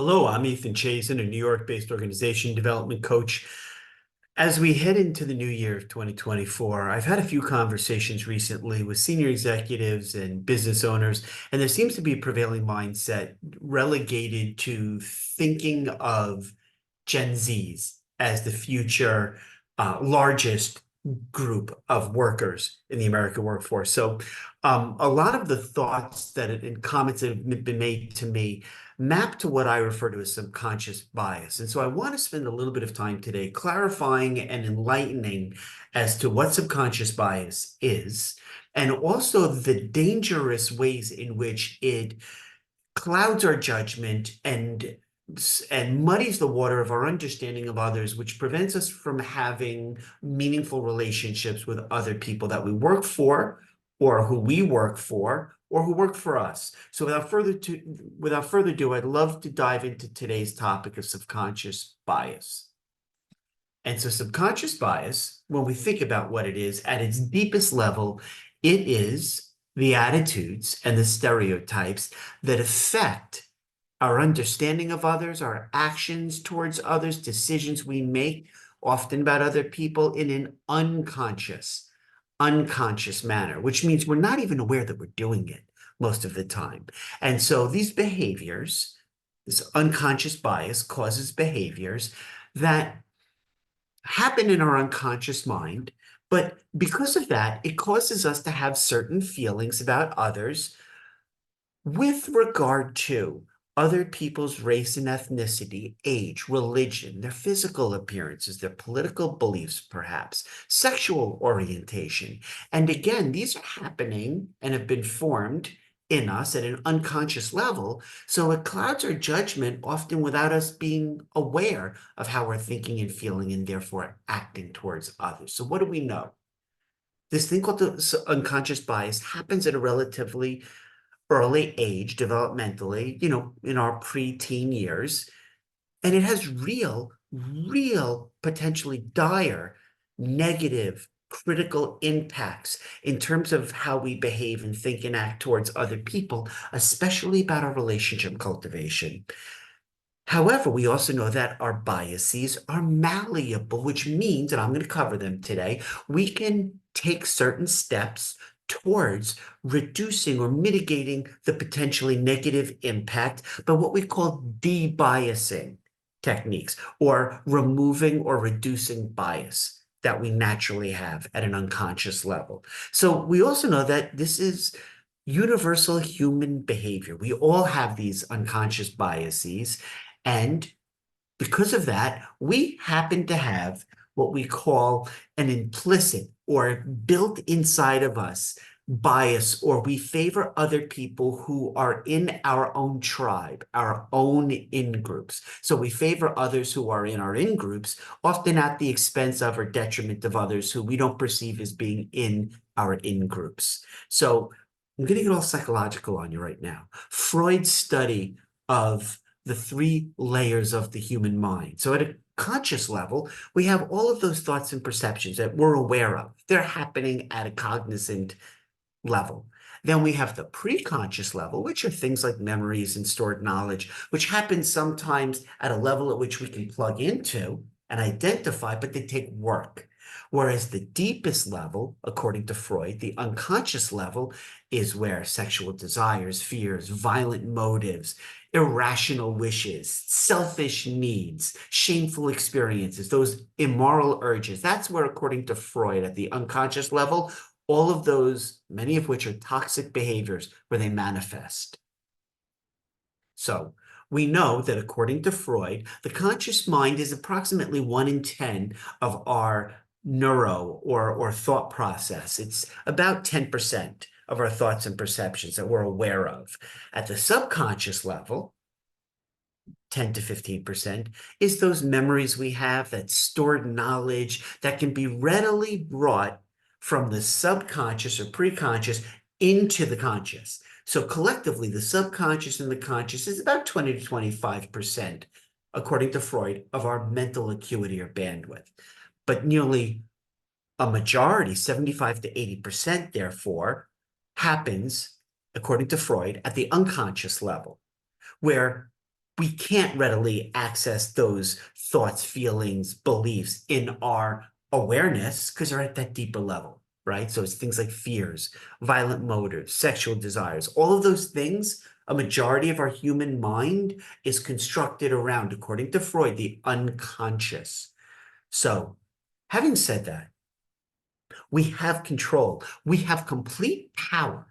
Hello, I'm Ethan Chazin, a New York-based organization development coach. As we head into the new year of 2024, I've had a few conversations recently with senior executives and business owners, and there seems to be a prevailing mindset relegated to thinking of Gen Zs as the future largest group of workers in the American workforce. So a lot of the thoughts and comments that have been made to me map to what I refer to as subconscious bias. And so I want to spend a little bit of time today clarifying and enlightening as to what subconscious bias is, and also the dangerous ways in which it clouds our judgment and muddies the water of our understanding of others, which prevents us from having meaningful relationships with other people that we work for, or who we work for, or who work for us. So without further ado, I'd love to dive into today's topic of subconscious bias. And so subconscious bias, when we think about what it is at its deepest level, it is the attitudes and the stereotypes that affect our understanding of others, our actions towards others, decisions we make, often about other people, in an unconscious manner, which means we're not even aware that we're doing it most of the time. And so these behaviors, this unconscious bias causes behaviors that happen in our unconscious mind, but because of that, it causes us to have certain feelings about others with regard to other people's race and ethnicity, age, religion, their physical appearances, their political beliefs, perhaps, sexual orientation. And again, these are happening and have been formed in us at an unconscious level. So it clouds our judgment, often without us being aware of how we're thinking and feeling and therefore acting towards others. So what do we know? This thing called the unconscious bias happens at a relatively early age, developmentally, in our pre-teen years. And it has real, potentially dire, negative, critical impacts in terms of how we behave and think and act towards other people, especially about our relationship cultivation. However, we also know that our biases are malleable, which means, and I'm going to cover them today, we can take certain steps towards reducing or mitigating the potentially negative impact by what we call debiasing techniques, or removing or reducing bias that we naturally have at an unconscious level. So we also know that this is universal human behavior. We all have these unconscious biases, and because of that, we happen to have what we call an implicit or built inside of us bias, or we favor other people who are in our own tribe, our own in-groups. So we favor others who are in our in-groups, often at the expense of or detriment of others who we don't perceive as being in our in-groups. So I'm going to get all psychological on you right now. Freud's study of the three layers of the human mind. So at a conscious level, we have all of those thoughts and perceptions that we're aware of. They're happening at a cognizant level. Then we have the preconscious level, which are things like memories and stored knowledge, which happen sometimes at a level at which we can plug into and identify, but they take work. Whereas the deepest level, according to Freud, the unconscious level, is where sexual desires, fears, violent motives, irrational wishes, selfish needs, shameful experiences, those immoral urges. That's where, according to Freud, at the unconscious level, all of those, many of which are toxic behaviors, where they manifest. So we know that according to Freud, the conscious mind is approximately 1 in 10 of our or thought process. It's about 10% of our thoughts and perceptions that we're aware of. At the subconscious level, 10 to 15%, is those memories we have, that stored knowledge that can be readily brought from the subconscious or preconscious into the conscious. So collectively, the subconscious and the conscious is about 20 to 25%, according to Freud, of our mental acuity or bandwidth. But nearly a majority, 75 to 80%, therefore, happens, according to Freud, at the unconscious level, where we can't readily access those thoughts, feelings, beliefs in our awareness because they're at that deeper level, right? So it's things like fears, violent motives, sexual desires, all of those things. A majority of our human mind is constructed around, according to Freud, the unconscious. So, having said that, we have control. We have complete power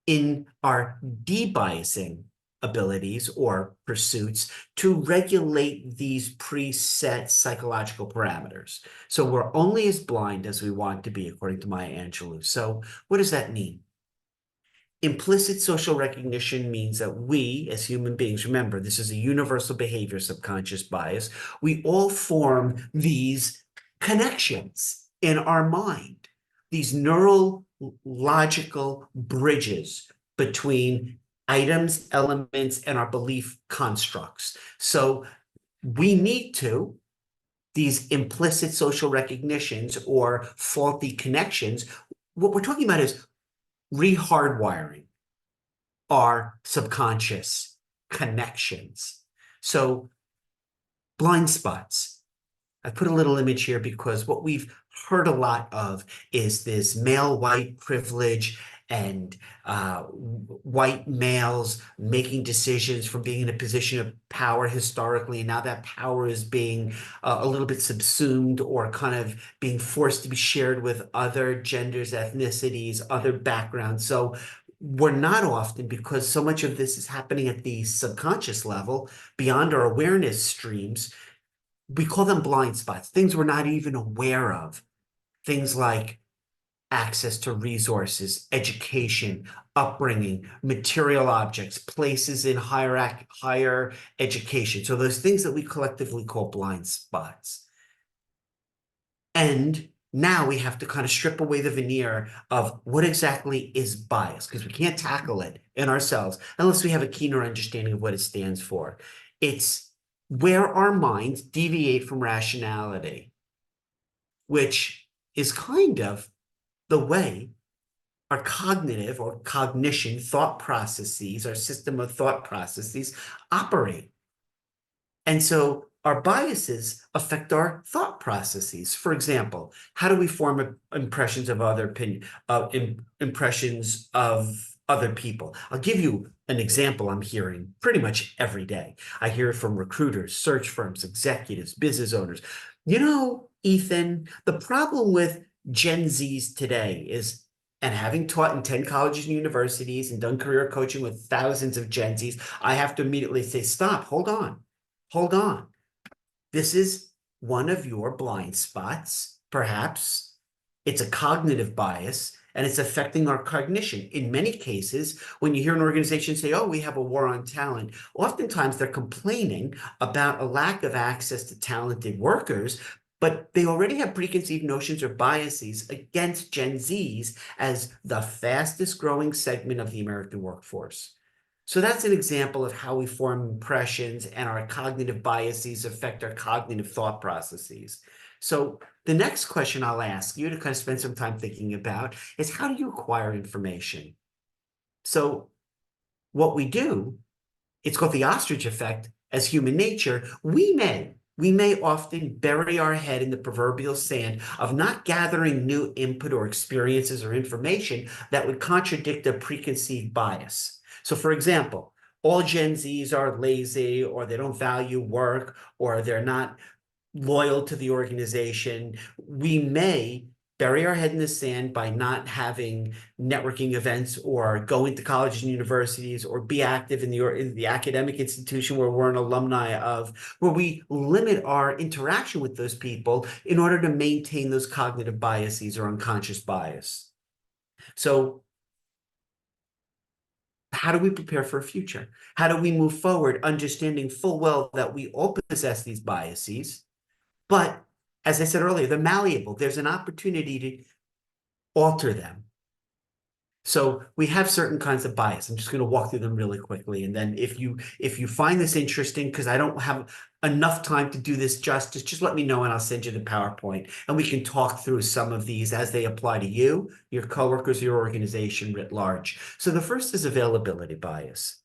in our debiasing abilities or pursuits to regulate these preset psychological parameters. So we're only as blind as we want to be, according to Maya Angelou. So what does that mean? Implicit social recognition means that we, as human beings, remember, this is a universal behavior, subconscious bias, we all form these connections in our mind, these neural logical bridges between items, elements, and our belief constructs. So we need to, these implicit social recognitions or faulty connections, what we're talking about is rehardwiring our subconscious connections. So blind spots. I put a little image here because what we've heard a lot of is this male white privilege and white males making decisions from being in a position of power historically, and now that power is being a little bit subsumed or kind of being forced to be shared with other genders, ethnicities, other backgrounds. So we're not often, because so much of this is happening at the subconscious level, beyond our awareness streams, we call them blind spots, things we're not even aware of. Things like access to resources, education, upbringing, material objects, places in higher education. So those things that we collectively call blind spots. And now we have to kind of strip away the veneer of what exactly is bias, because we can't tackle it in ourselves unless we have a keener understanding of what it stands for. It's where our minds deviate from rationality, which is kind of the way our cognitive or cognition thought processes, our system of thought processes operate. And so our biases affect our thought processes. For example, how do we form impressions of other impressions of other people? I'll give you an example I'm hearing pretty much every day. I hear it from recruiters, search firms, executives, business owners. You know, Ethan, the problem with Gen Zs today is, and having taught in 10 colleges and universities and done career coaching with thousands of Gen Zs, I have to immediately say, stop, hold on. Hold on. This is one of your blind spots, perhaps. It's a cognitive bias, and it's affecting our cognition. In many cases, when you hear an organization say, oh, we have a war on talent, oftentimes they're complaining about a lack of access to talented workers, but they already have preconceived notions or biases against Gen Zs as the fastest growing segment of the American workforce. So that's an example of how we form impressions and our cognitive biases affect our cognitive thought processes. So the next question I'll ask you to kind of spend some time thinking about is, how do you acquire information? So what we do, it's called the ostrich effect. As human nature, we may often bury our head in the proverbial sand of not gathering new input or experiences or information that would contradict a preconceived bias. So, for example, all Gen Zs are lazy, or they don't value work, or they're not loyal to the organization. We may bury our head in the sand by not having networking events or going to colleges and universities or be active in the academic institution where we're an alumni of, where we limit our interaction with those people in order to maintain those cognitive biases or unconscious bias. So how do we prepare for a future? How do we move forward, understanding full well that we all possess these biases? But as I said earlier, they're malleable. There's an opportunity to alter them. So we have certain kinds of bias. I'm just going to walk through them really quickly. And then if you find this interesting, because I don't have enough time to do this justice, just let me know and I'll send you the PowerPoint. And we can talk through some of these as they apply to you, your coworkers, your organization writ large. So the first is availability bias.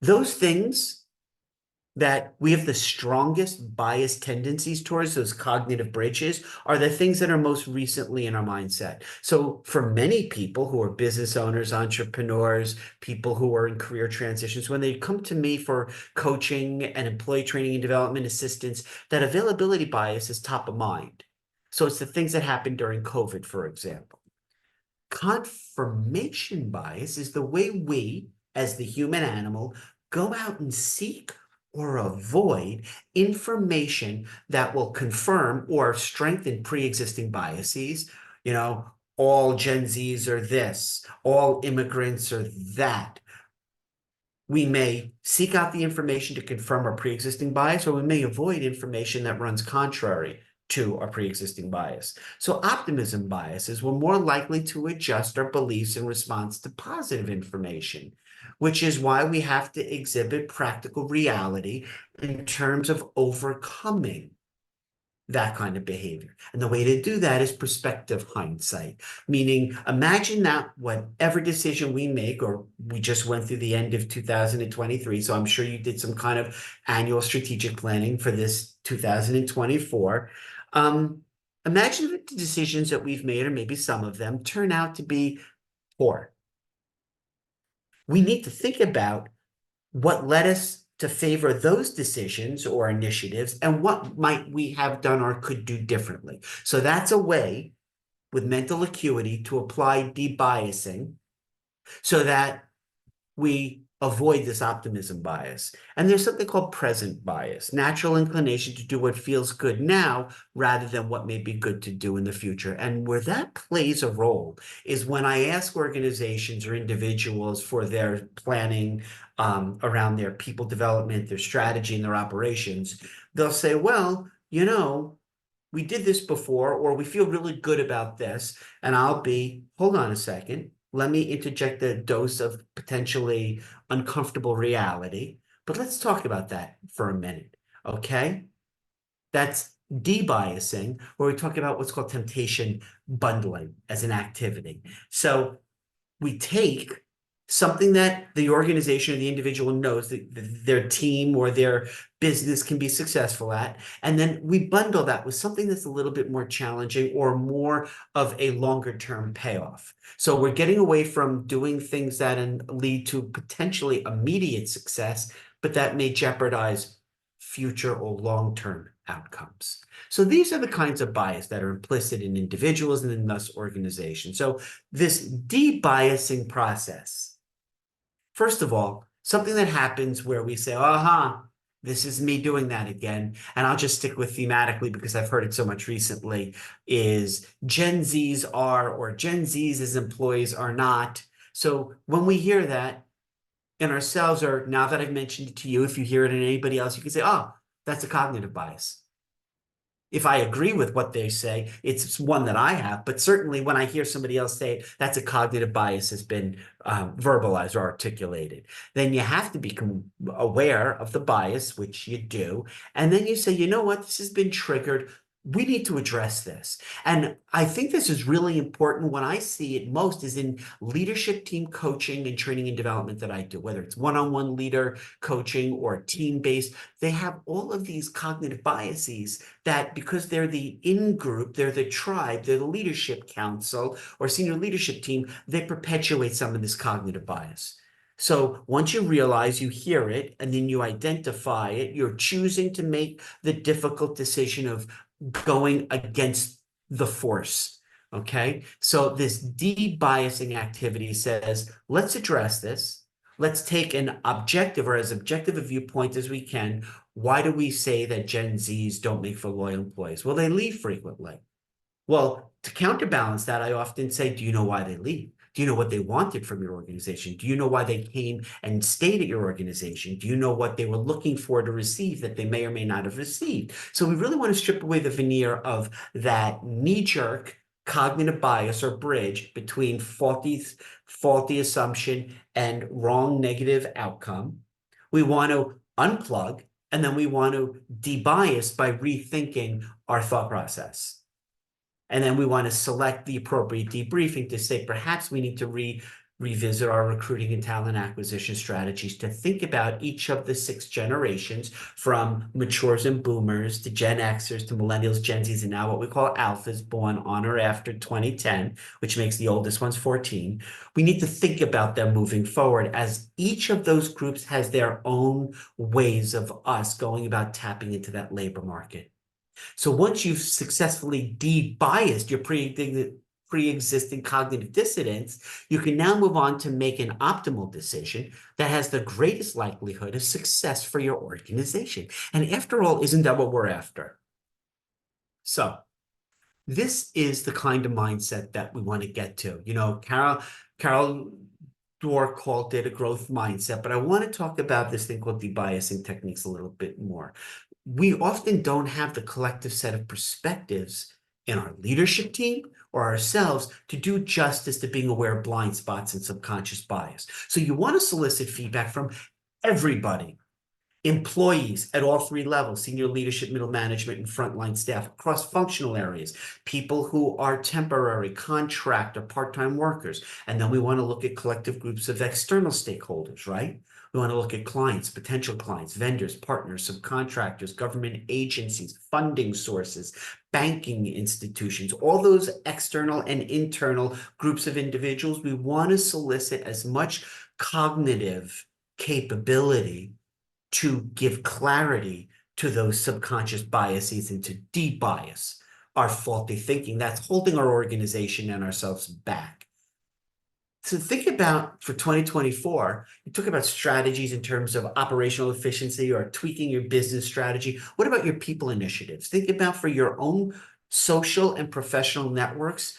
Those things that we have the strongest bias tendencies towards, those cognitive bridges, are the things that are most recently in our mindset. So for many people who are business owners, entrepreneurs, people who are in career transitions, when they come to me for coaching and employee training and development assistance, that availability bias is top of mind. So it's the things that happened during COVID, for example. Confirmation bias is the way we, as the human animal, go out and seek or avoid information that will confirm or strengthen pre-existing biases. You know, all Gen Zs are this, all immigrants are that. We may seek out the information to confirm our pre-existing bias, or we may avoid information that runs contrary to our pre-existing bias. So optimism biases, we're more likely to adjust our beliefs in response to positive information, which is why we have to exhibit practical reality in terms of overcoming that kind of behavior. And the way to do that is prospective hindsight, meaning imagine that whatever decision we make, or we just went through the end of 2023, so I'm sure you did some kind of annual strategic planning for this 2024. Imagine that the decisions that we've made, or maybe some of them, turn out to be poor. We need to think about what led us to favor those decisions or initiatives, and what might we have done or could do differently. So that's a way with mental acuity to apply debiasing so that we avoid this optimism bias. And there's something called present bias, natural inclination to do what feels good now rather than what may be good to do in the future. And where that plays a role is when I ask organizations or individuals for their planning around their people development, their strategy, and their operations, they'll say, well, you know, we did this before, or we feel really good about this. And I'll be, hold on a second, let me interject a dose of potentially uncomfortable reality. But let's talk about that for a minute, okay? That's debiasing, where we talk about what's called temptation bundling as an activity. So we take something that the organization or the individual knows that their team or their business can be successful at, and then we bundle that with something that's a little bit more challenging or more of a longer term payoff. So we're getting away from doing things that lead to potentially immediate success, but that may jeopardize future or long-term outcomes. So these are the kinds of bias that are implicit in individuals and in thus organizations. So this debiasing process, first of all, something that happens where we say, aha, this is me doing that again. And I'll just stick with thematically because I've heard it so much recently, is Gen Zs are, or Gen Zs as employees are not. So when we hear that in ourselves, or now that I've mentioned it to you, if you hear it in anybody else, you can say, oh, that's a cognitive bias. If I agree with what they say, it's one that I have. But certainly when I hear somebody else say it, that's a cognitive bias has been verbalized or articulated. Then you have to become aware of the bias, which you do. And then you say, you know what, this has been triggered. We need to address this. And I think this is really important. When I see it most is in leadership team coaching and training and development that I do, whether it's one-on-one leader coaching or team-based. They have all of these cognitive biases that, because they're the in-group, they're the tribe, they're the leadership council or senior leadership team, they perpetuate some of this cognitive bias. So once you realize, you hear it, and then you identify it, you're choosing to make the difficult decision of going against the force. Okay. So this debiasing activity says, let's address this. Let's take an objective, or as objective a viewpoint as we can. Why do we say that Gen Zs don't make for loyal employees? Well, they leave frequently. Well, to counterbalance that, I often say, do you know why they leave? Do you know what they wanted from your organization? Do you know why they came and stayed at your organization? Do you know what they were looking for to receive that they may or may not have received? So we really want to strip away the veneer of that knee-jerk cognitive bias or bridge between faulty assumption and wrong negative outcome. We want to unplug, and then we want to debias by rethinking our thought process. And then we want to select the appropriate debriefing to say, perhaps we need to revisit our recruiting and talent acquisition strategies to think about each of the 6 generations, from matures and boomers to Gen Xers to millennials, Gen Zs, and now what we call alphas, born on or after 2010, which makes the oldest ones 14. We need to think about them moving forward, as each of those groups has their own ways of us going about tapping into that labor market. So once you've successfully de-biased your pre-existing cognitive dissonance, you can now move on to make an optimal decision that has the greatest likelihood of success for your organization. And after all, isn't that what we're after? So this is the kind of mindset that we want to get to. You know, Carol Dweck called it a growth mindset, but I want to talk about this thing called debiasing techniques a little bit more. We often don't have the collective set of perspectives in our leadership team or ourselves to do justice to being aware of blind spots and subconscious bias. So you want to solicit feedback from everybody. Employees at all 3 levels, senior leadership, middle management, and frontline staff across functional areas, people who are temporary, contract, or part-time workers. And then we want to look at collective groups of external stakeholders, right? We want to look at clients, potential clients, vendors, partners, subcontractors, government agencies, funding sources, banking institutions, all those external and internal groups of individuals. We want to solicit as much cognitive capability to give clarity to those subconscious biases and to de-bias our faulty thinking that's holding our organization and ourselves back. So think about, for 2024, you talk about strategies in terms of operational efficiency or tweaking your business strategy. What about your people initiatives? Think about, for your own social and professional networks,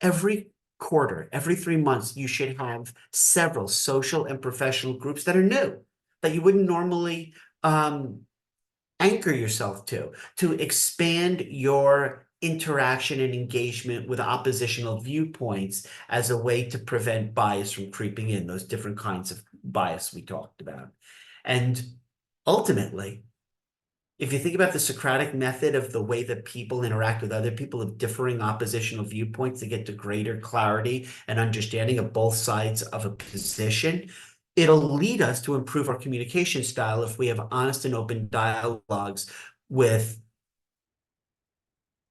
every quarter, every 3 months, you should have several social and professional groups that are new, that you wouldn't normally anchor yourself to expand your interaction and engagement with oppositional viewpoints as a way to prevent bias from creeping in, those different kinds of bias we talked about. And ultimately, if you think about the Socratic method of the way that people interact with other people of differing oppositional viewpoints to get to greater clarity and understanding of both sides of a position, it'll lead us to improve our communication style if we have honest and open dialogues with,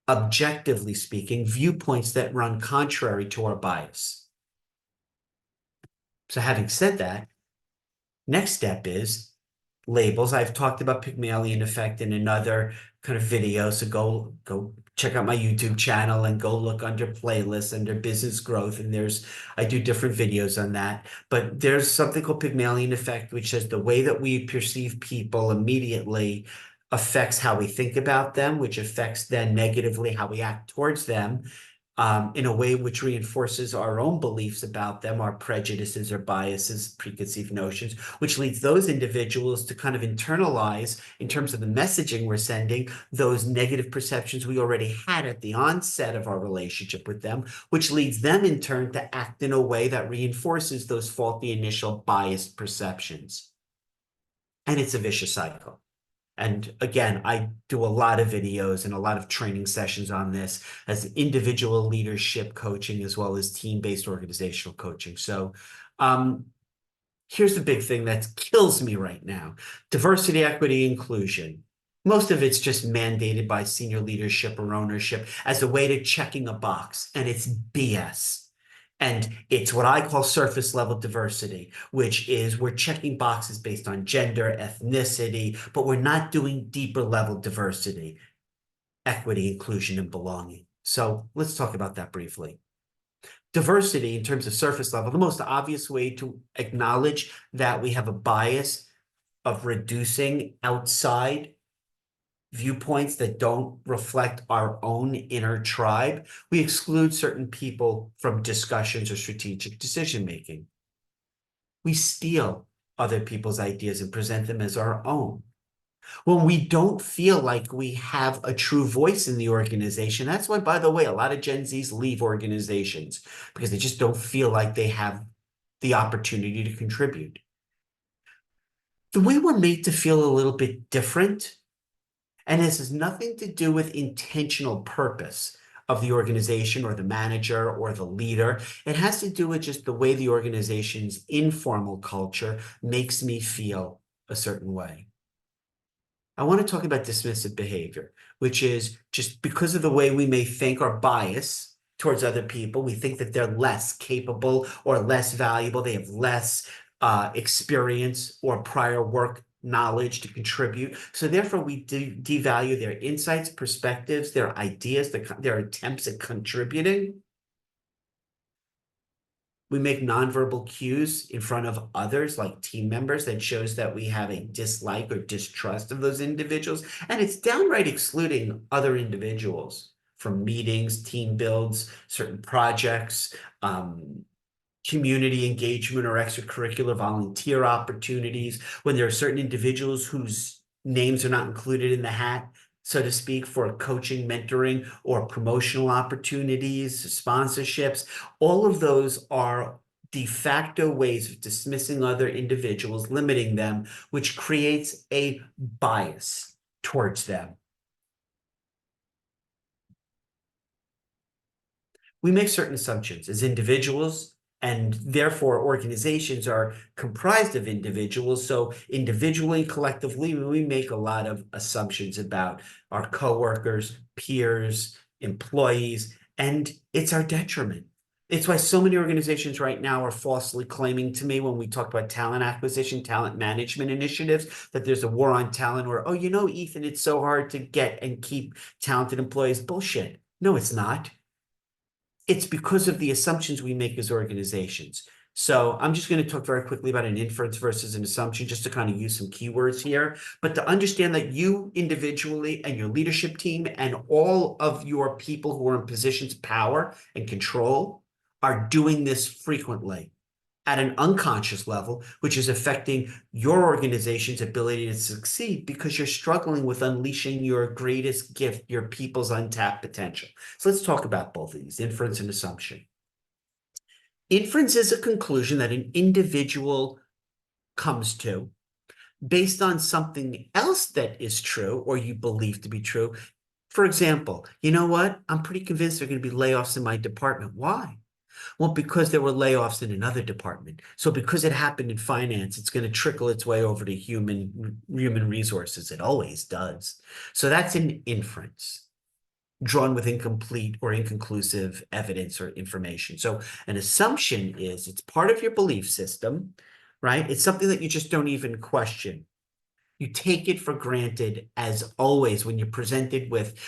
objectively speaking, viewpoints that run contrary to our bias. So having said that, next step is labels. I've talked about Pygmalion effect in another kind of video, so go check out my YouTube channel and go look under playlists under business growth, and I do different videos on that. But there's something called Pygmalion effect, which says the way that we perceive people immediately affects how we think about them, which affects then negatively how we act towards them, in a way which reinforces our own beliefs about them, our prejudices or biases, preconceived notions, which leads those individuals to kind of internalize, in terms of the messaging we're sending, those negative perceptions we already had at the onset of our relationship with them, which leads them in turn to act in a way that reinforces those faulty initial biased perceptions. And it's a vicious cycle. And again, I do a lot of videos and a lot of training sessions on this as individual leadership coaching as well as team-based organizational coaching. So here's the big thing that kills me right now. Diversity, equity, inclusion. Most of it's just mandated by senior leadership or ownership as a way to checking a box, and it's BS. And it's what I call surface level diversity, which is we're checking boxes based on gender, ethnicity, but we're not doing deeper level diversity, equity, inclusion, and belonging. So let's talk about that briefly. Diversity in terms of surface level, the most obvious way to acknowledge that we have a bias of reducing outside viewpoints that don't reflect our own inner tribe, we exclude certain people from discussions or strategic decision-making. We steal other people's ideas and present them as our own. When we don't feel like we have a true voice in the organization, that's why, by the way, a lot of Gen Zs leave organizations because they just don't feel like they have the opportunity to contribute. The way we're made to feel a little bit different, and this has nothing to do with intentional purpose. of the organization or the manager or the leader. It has to do with just the way the organization's informal culture makes me feel a certain way. I want to talk about dismissive behavior, which is just because of the way we may think or bias towards other people, we think that they're less capable or less valuable. They have less experience or prior work knowledge to contribute. So therefore, we devalue their insights, perspectives, their ideas, their attempts at contributing. We make nonverbal cues in front of others, like team members, that shows that we have a dislike or distrust of those individuals. And it's downright excluding other individuals from meetings, team builds, certain projects, community engagement or extracurricular volunteer opportunities, when there are certain individuals whose names are not included in the hat, so to speak, for coaching, mentoring, or promotional opportunities, sponsorships. All of those are de facto ways of dismissing other individuals, limiting them, which creates a bias towards them. We make certain assumptions as individuals, and therefore organizations are comprised of individuals. So individually, collectively, we make a lot of assumptions about our coworkers, peers, employees, and it's our detriment. It's why so many organizations right now are falsely claiming to me when we talk about talent acquisition, talent management initiatives, that there's a war on talent, or, oh, you know, Ethan, it's so hard to get and keep talented employees. Bullshit. No, it's not. It's because of the assumptions we make as organizations. So I'm just going to talk very quickly about an inference versus an assumption, just to kind of use some keywords here. But to understand that you individually and your leadership team and all of your people who are in positions of power and control are doing this frequently at an unconscious level, which is affecting your organization's ability to succeed because you're struggling with unleashing your greatest gift, your people's untapped potential. So let's talk about both of these, inference and assumption. Inference is a conclusion that an individual comes to based on something else that is true or you believe to be true. For example, you know what? I'm pretty convinced there are going to be layoffs in my department. Why? Well, because there were layoffs in another department. So because it happened in finance, it's going to trickle its way over to human resources. It always does. So that's an inference drawn with incomplete or inconclusive evidence or information. So an assumption is it's part of your belief system, right? It's something that you just don't even question. You take it for granted, as always, when you're presented with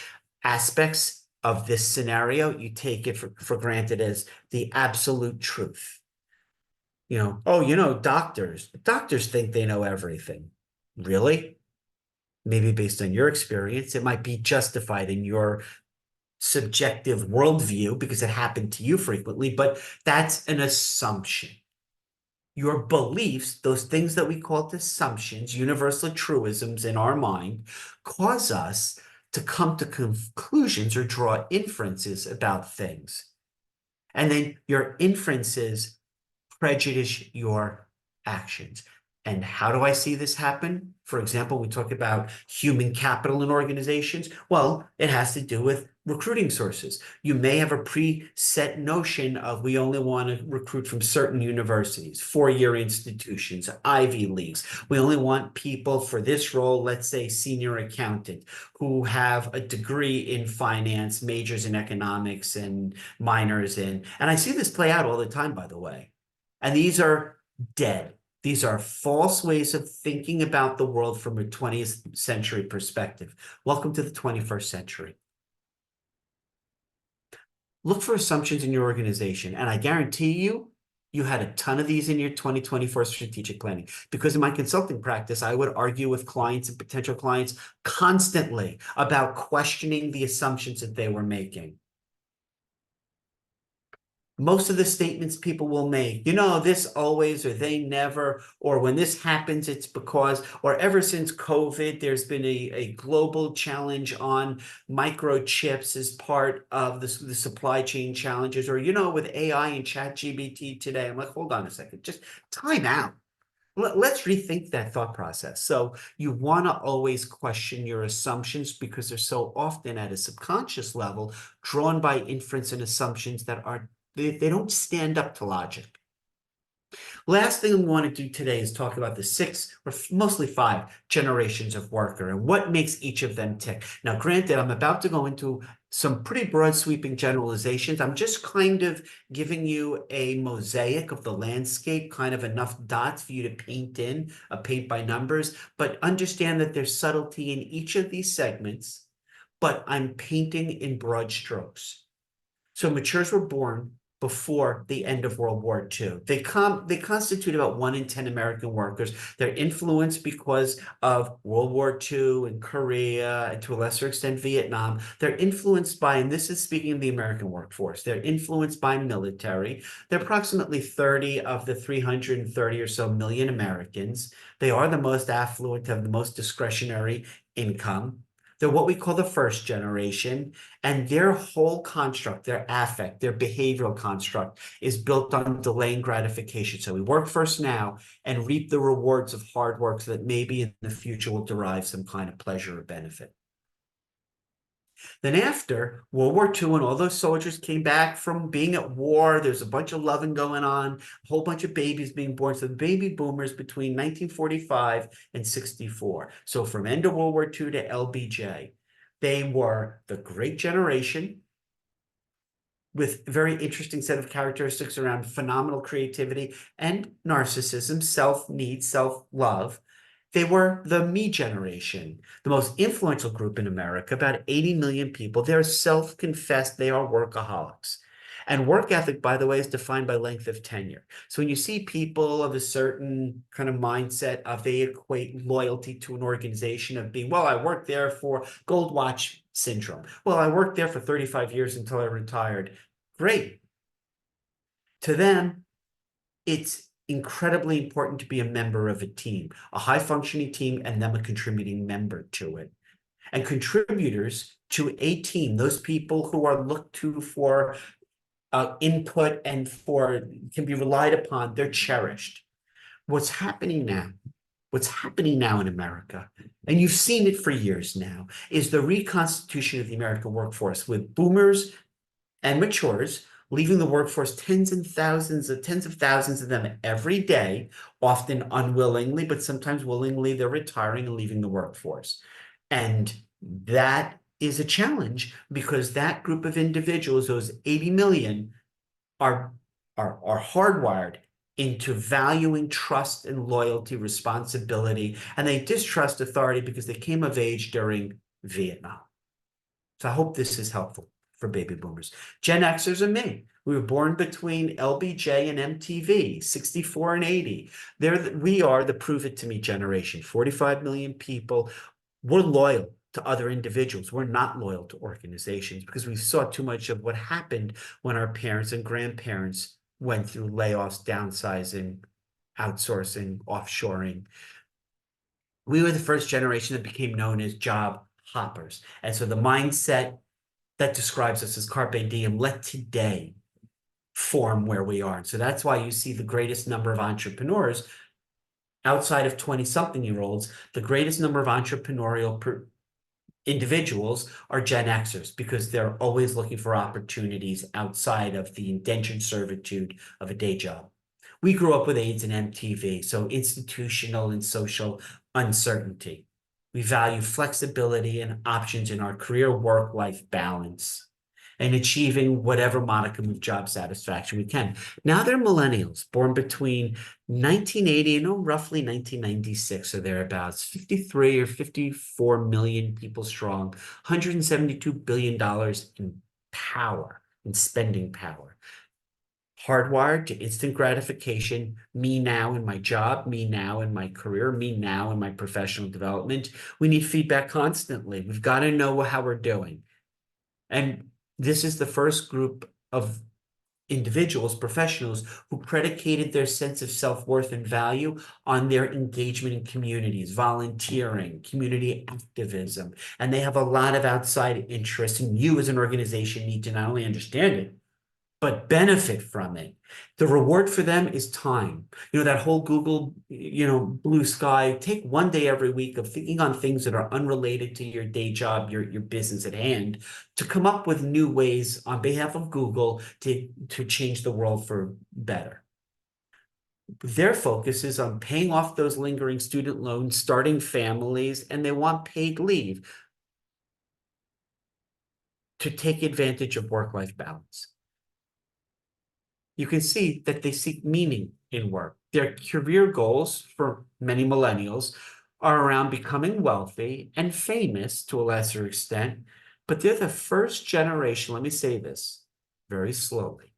aspects of this scenario, you take it for granted as the absolute truth. You know, oh, you know, doctors think they know everything. Really? Maybe based on your experience, it might be justified in your subjective worldview because it happened to you frequently, but that's an assumption. Your beliefs, those things that we call assumptions, universal truisms in our mind, cause us to come to conclusions or draw inferences about things. And then your inferences prejudice your actions. And how do I see this happen? For example, we talk about human capital in organizations. Well, it has to do with recruiting sources. You may have a preset notion of we only want to recruit from certain universities, four-year institutions, Ivy Leagues. We only want people for this role, let's say senior accountant, who have a degree in finance, majors in economics, and minors in. And I see this play out all the time, by the way. And these are dead. These are false ways of thinking about the world from a 20th century perspective. Welcome to the 21st century. Look for assumptions in your organization, and I guarantee you, you had a ton of these in your 2024 strategic planning. Because in my consulting practice, I would argue with clients and potential clients constantly about questioning the assumptions that they were making. Most of the statements people will make, you know, this always, or they never, or when this happens, it's because, or ever since COVID, there's been a global challenge on microchips as part of the supply chain challenges, or, you know, with AI and ChatGPT today. I'm like, hold on a second, just time out. let's rethink that thought process. So you want to always question your assumptions because they're so often at a subconscious level drawn by inference and assumptions that are they don't stand up to logic. Last thing we want to do today is talk about the six, or mostly five, generations of worker and what makes each of them tick. Now, granted, I'm about to go into some pretty broad sweeping generalizations. I'm just kind of giving you a mosaic of the landscape, kind of enough dots for you to paint in, a paint by numbers, but understand that there's subtlety in each of these segments, but I'm painting in broad strokes. So matures were born before the end of World War II. They constitute about 1 in 10 American workers. They're influenced because of World War II and Korea, and to a lesser extent, Vietnam. They're influenced by, and this is speaking of the American workforce, they're influenced by military. They're approximately 30 of the 330 or so million Americans. They are the most affluent, have the most discretionary income. They're what we call the first generation, and their whole construct, their affect, their behavioral construct is built on delaying gratification. So we work first now and reap the rewards of hard work so that maybe in the future we'll derive some kind of pleasure or benefit. Then after World War II, and all those soldiers came back from being at war, there's a bunch of loving going on, a whole bunch of babies being born. So the baby boomers between 1945 and 64. So from end of World War II to LBJ, they were the great generation with a very interesting set of characteristics around phenomenal creativity and narcissism, self-need, self-love. They were the me generation, the most influential group in America, about 80 million people. They're self-confessed, they are workaholics. And work ethic, by the way, is defined by length of tenure. So when you see people of a certain kind of mindset of they equate loyalty to an organization of being, well, I worked there for gold watch syndrome. Well, I worked there for 35 years until I retired. Great. To them, it's incredibly important to be a member of a team, a high-functioning team, and them a contributing member to it. And contributors to a team, those people who are looked to for input and can be relied upon, they're cherished. What's happening now in America, and you've seen it for years now, is the reconstitution of the American workforce with boomers and matures leaving the workforce, tens of thousands of them every day, often unwillingly, but sometimes willingly. They're retiring and leaving the workforce. And that is a challenge because that group of individuals, those 80 million, are hardwired into valuing trust and loyalty, responsibility, and they distrust authority because they came of age during Vietnam. So I hope this is helpful for baby boomers. Gen Xers and me. We were born between LBJ and MTV, 64 and 80. We are the prove it to me generation, 45 million people. We're loyal to other individuals. We're not loyal to organizations because we saw too much of what happened when our parents and grandparents went through layoffs, downsizing, outsourcing, offshoring. We were the first generation that became known as job hoppers. And so the mindset that describes us as carpe diem, let today form where we are. And so that's why you see the greatest number of entrepreneurs outside of 20-something-year-olds, the greatest number of entrepreneurial individuals are Gen Xers because they're always looking for opportunities outside of the indentured servitude of a day job. We grew up with AIDS and MTV, so institutional and social uncertainty. We value flexibility and options in our career work-life balance and achieving whatever modicum of job satisfaction we can. Now they're millennials born between 1980 and roughly 1996 or thereabouts, 53 or 54 million people strong, $172 billion in power, in spending power. Hardwired to instant gratification, me now in my job, me now in my career, me now in my professional development. We need feedback constantly. We've got to know how we're doing. And this is the first group of individuals, professionals, who predicated their sense of self-worth and value on their engagement in communities, volunteering, community activism. And they have a lot of outside interests, and you as an organization need to not only understand it, but benefit from it. The reward for them is time. That whole Google, blue sky, take one day every week of thinking on things that are unrelated to your day job, your business at hand, to come up with new ways on behalf of Google to change the world for better. Their focus is on paying off those lingering student loans, starting families, and they want paid leave to take advantage of work-life balance. You can see that they seek meaning in work. Their career goals for many millennials are around becoming wealthy and famous to a lesser extent, but they're the first generation, let me say this very slowly,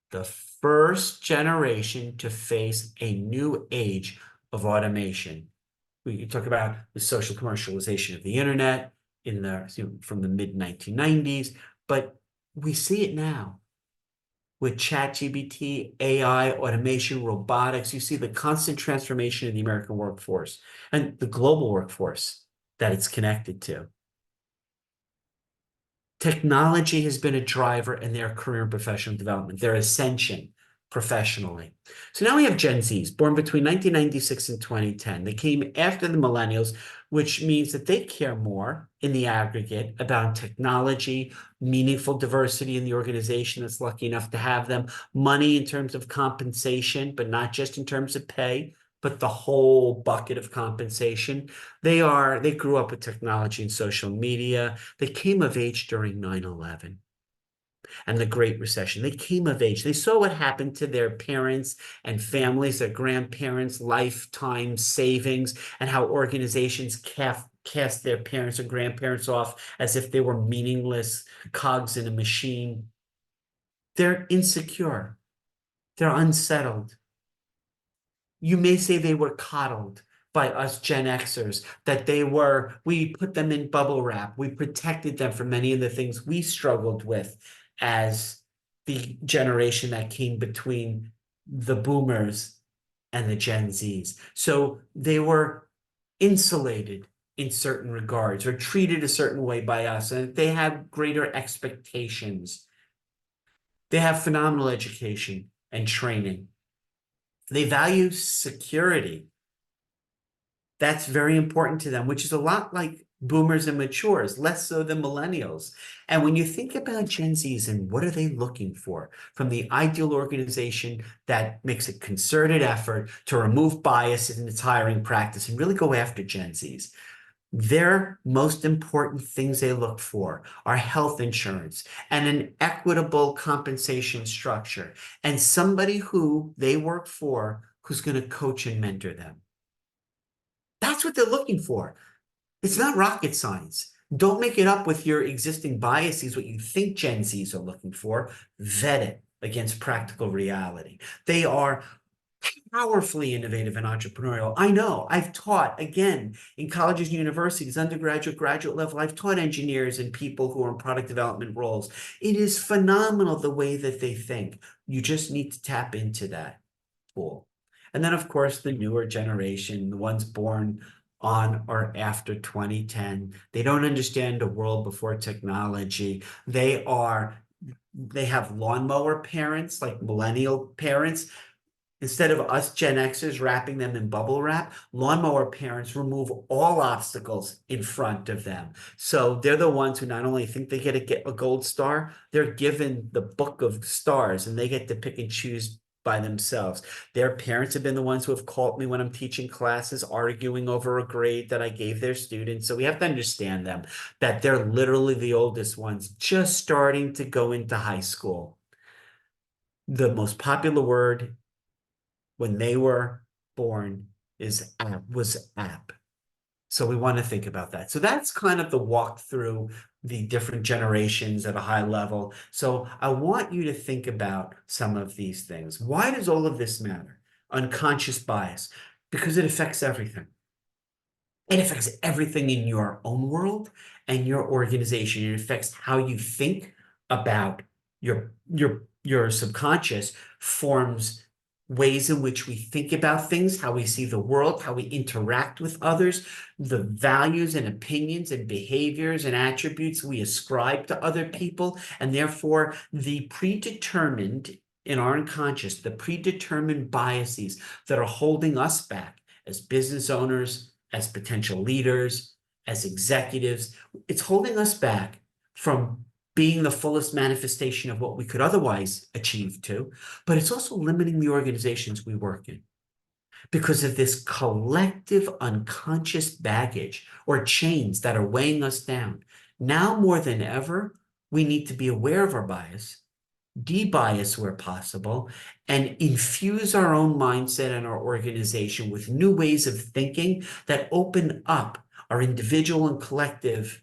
the first generation to face a new age of automation. We talk about the social commercialization of the internet from the mid 1990s, but we see it now with ChatGPT, AI, automation, robotics. You see the constant transformation of the American workforce and the global workforce that it's connected to. Technology has been a driver in their career and professional development, their ascension professionally. So now we have Gen Zs born between 1996 and 2010. They came after the millennials, which means that they care more in the aggregate about technology, meaningful diversity in the organization that's lucky enough to have them, money in terms of compensation, but not just in terms of pay, but the whole bucket of compensation. They grew up with technology and social media. They came of age during 9/11 and the Great Recession. They came of age. They saw what happened to their parents and families, their grandparents' lifetime savings, and how organizations cast their parents and grandparents off as if they were meaningless cogs in a machine. They're insecure. They're unsettled. You may say they were coddled by us Gen Xers, that we put them in bubble wrap. We protected them from many of the things we struggled with as the generation that came between the boomers and the Gen Zs. So they were insulated in certain regards or treated a certain way by us, and they have greater expectations. They have phenomenal education and training. They value security. That's very important to them, which is a lot like boomers and matures, less so than millennials. And when you think about Gen Zs and what are they looking for from the ideal organization that makes a concerted effort to remove bias in its hiring practice and really go after Gen Zs, their most important things they look for are health insurance and an equitable compensation structure and somebody who they work for who's going to coach and mentor them. That's what they're looking for. It's not rocket science. Don't make it up with your existing biases, what you think Gen Zs are looking for. Vet it against practical reality. They are powerfully innovative and entrepreneurial. I know. I've taught, again, in colleges and universities, undergraduate, graduate level, I've taught engineers and people who are in product development roles. It is phenomenal the way that they think. You just need to tap into that pool. And then, of course, the newer generation, the ones born on or after 2010, they don't understand a world before technology. They have lawnmower parents, like millennial parents. Instead of us Gen Xers wrapping them in bubble wrap, lawnmower parents remove all obstacles in front of them. So they're the ones who not only think they get a gold star, they're given the book of stars and they get to pick and choose by themselves. Their parents have been the ones who have called me when I'm teaching classes, arguing over a grade that I gave their students. So we have to understand them, that they're literally the oldest ones, just starting to go into high school. The most popular word when they were born was app. So we want to think about that. So that's kind of the walk through the different generations at a high level. So I want you to think about some of these things. Why does all of this matter? Unconscious bias, because it affects everything. It affects everything in your own world and your organization. It affects how you think about your subconscious forms ways in which we think about things, how we see the world, how we interact with others, the values and opinions and behaviors and attributes we ascribe to other people, and therefore the predetermined in our unconscious, the predetermined biases that are holding us back as business owners, as potential leaders, as executives. It's holding us back from being the fullest manifestation of what we could otherwise achieve to, but it's also limiting the organizations we work in because of this collective unconscious baggage or chains that are weighing us down. Now more than ever, we need to be aware of our bias, de-bias where possible, and infuse our own mindset and our organization with new ways of thinking that open up our individual and collective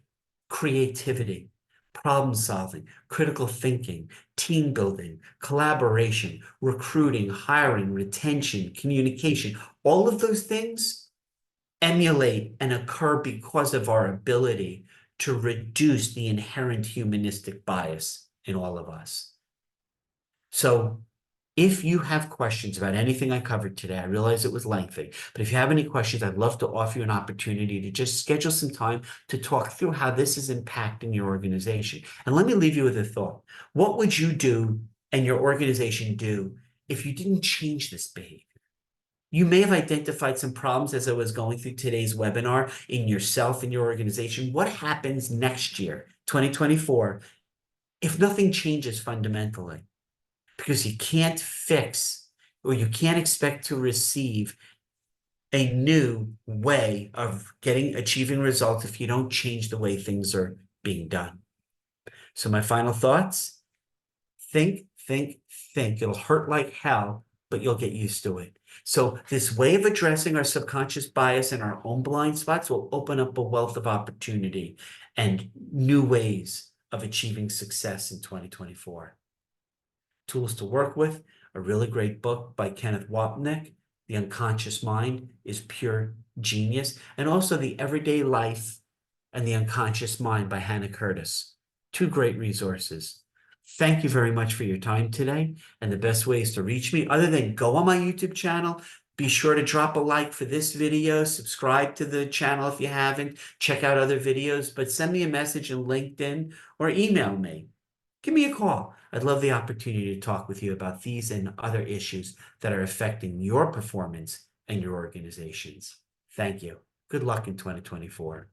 creativity, problem solving, critical thinking, team building, collaboration, recruiting, hiring, retention, communication. All of those things emulate and occur because of our ability to reduce the inherent humanistic bias in all of us. So if you have questions about anything I covered today, I realize it was lengthy, but if you have any questions, I'd love to offer you an opportunity to just schedule some time to talk through how this is impacting your organization. And let me leave you with a thought. What would you do and your organization do if you didn't change this behavior? You may have identified some problems as I was going through today's webinar in yourself and your organization. What happens next year, 2024, if nothing changes fundamentally? Because you can't fix or you can't expect to receive a new way of achieving results if you don't change the way things are being done. So my final thoughts, think, think, think. It'll hurt like hell, but you'll get used to it. So this way of addressing our subconscious bias and our own blind spots will open up a wealth of opportunity and new ways of achieving success in 2024. Tools to work with, a really great book by Kenneth Wapnick, The Unconscious Mind is Pure Genius, and also The Everyday Life and the Unconscious Mind by Hannah Curtis. Two great resources. Thank you very much for your time today. And the best ways to reach me, other than go on my YouTube channel, be sure to drop a like for this video, subscribe to the channel if you haven't, check out other videos, but send me a message in LinkedIn or email me. Give me a call. I'd love the opportunity to talk with you about these and other issues that are affecting your performance and your organizations. Thank you. Good luck in 2024.